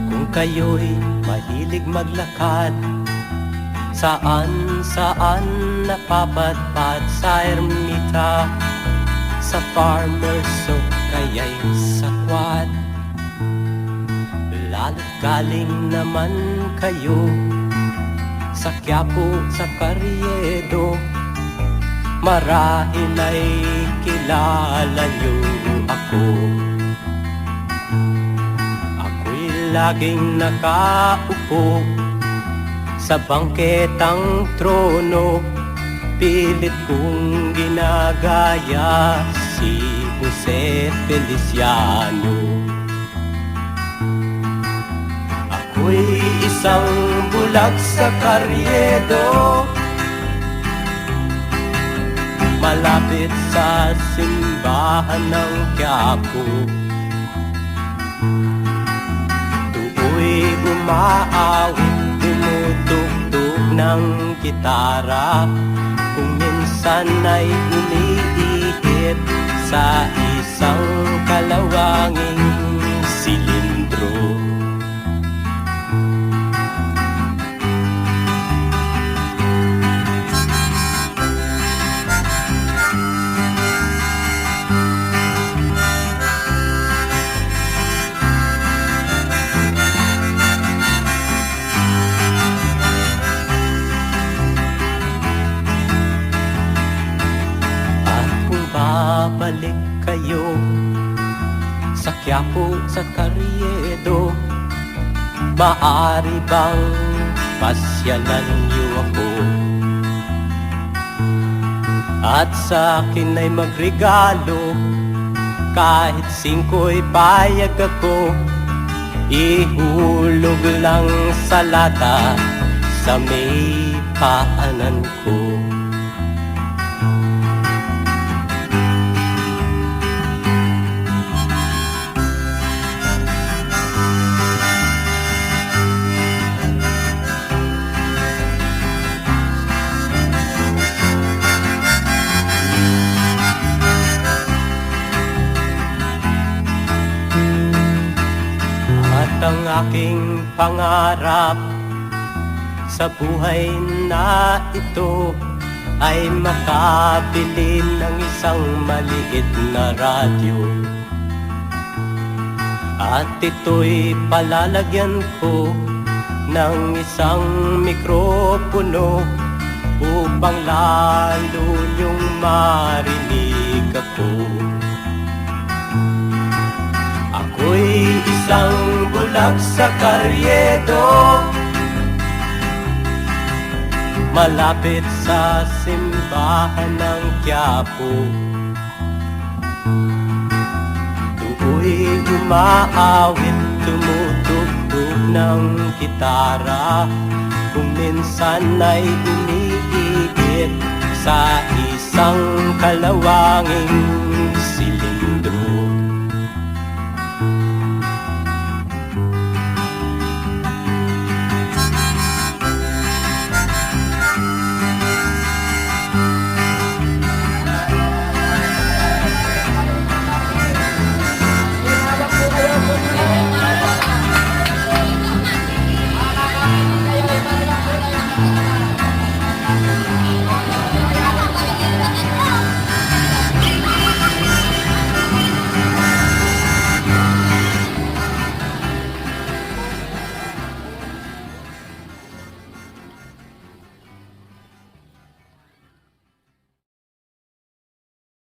Kung kayo'y mahilig maglakad, saan napapadpad sa ermita, sa farmers o kaya'y sa quad. Lalo't galing naman kayo sa Quiapo, sa Carriedo, marahil ay kilala niyo ako. Ako'y laging nakaupo sa bangketang trono, pilit kong ginagaya si Jose Feliciano. Ako'y isang bulag sa Carriedo, malapit sa simbahan ng Quiapo. Tuoy umaawit, tumutugtog ng gitara, kung minsan ay umiihip sa isang kalawanging silindro. Babalik kayo sa Quiapo, sa Carriedo, maaari bang pasyalan niyo ako? At sa akin ay magregalo, kahit 5'y payag ako, ihulog lang sa lata sa may paanan ko. Ang aking pangarap sa buhay na ito ay makabili ng isang maliit na radyo, at ito'y palalagyan ko ng isang mikropono upang lalo niyong marinig ako. Ako'y isang bulag sa Carriedo, malapit sa simbahan ng Quiapo. Tuoy umaawit, tumutugtog ng gitara, kung minsan ay umiigit sa isang kalawanging silid.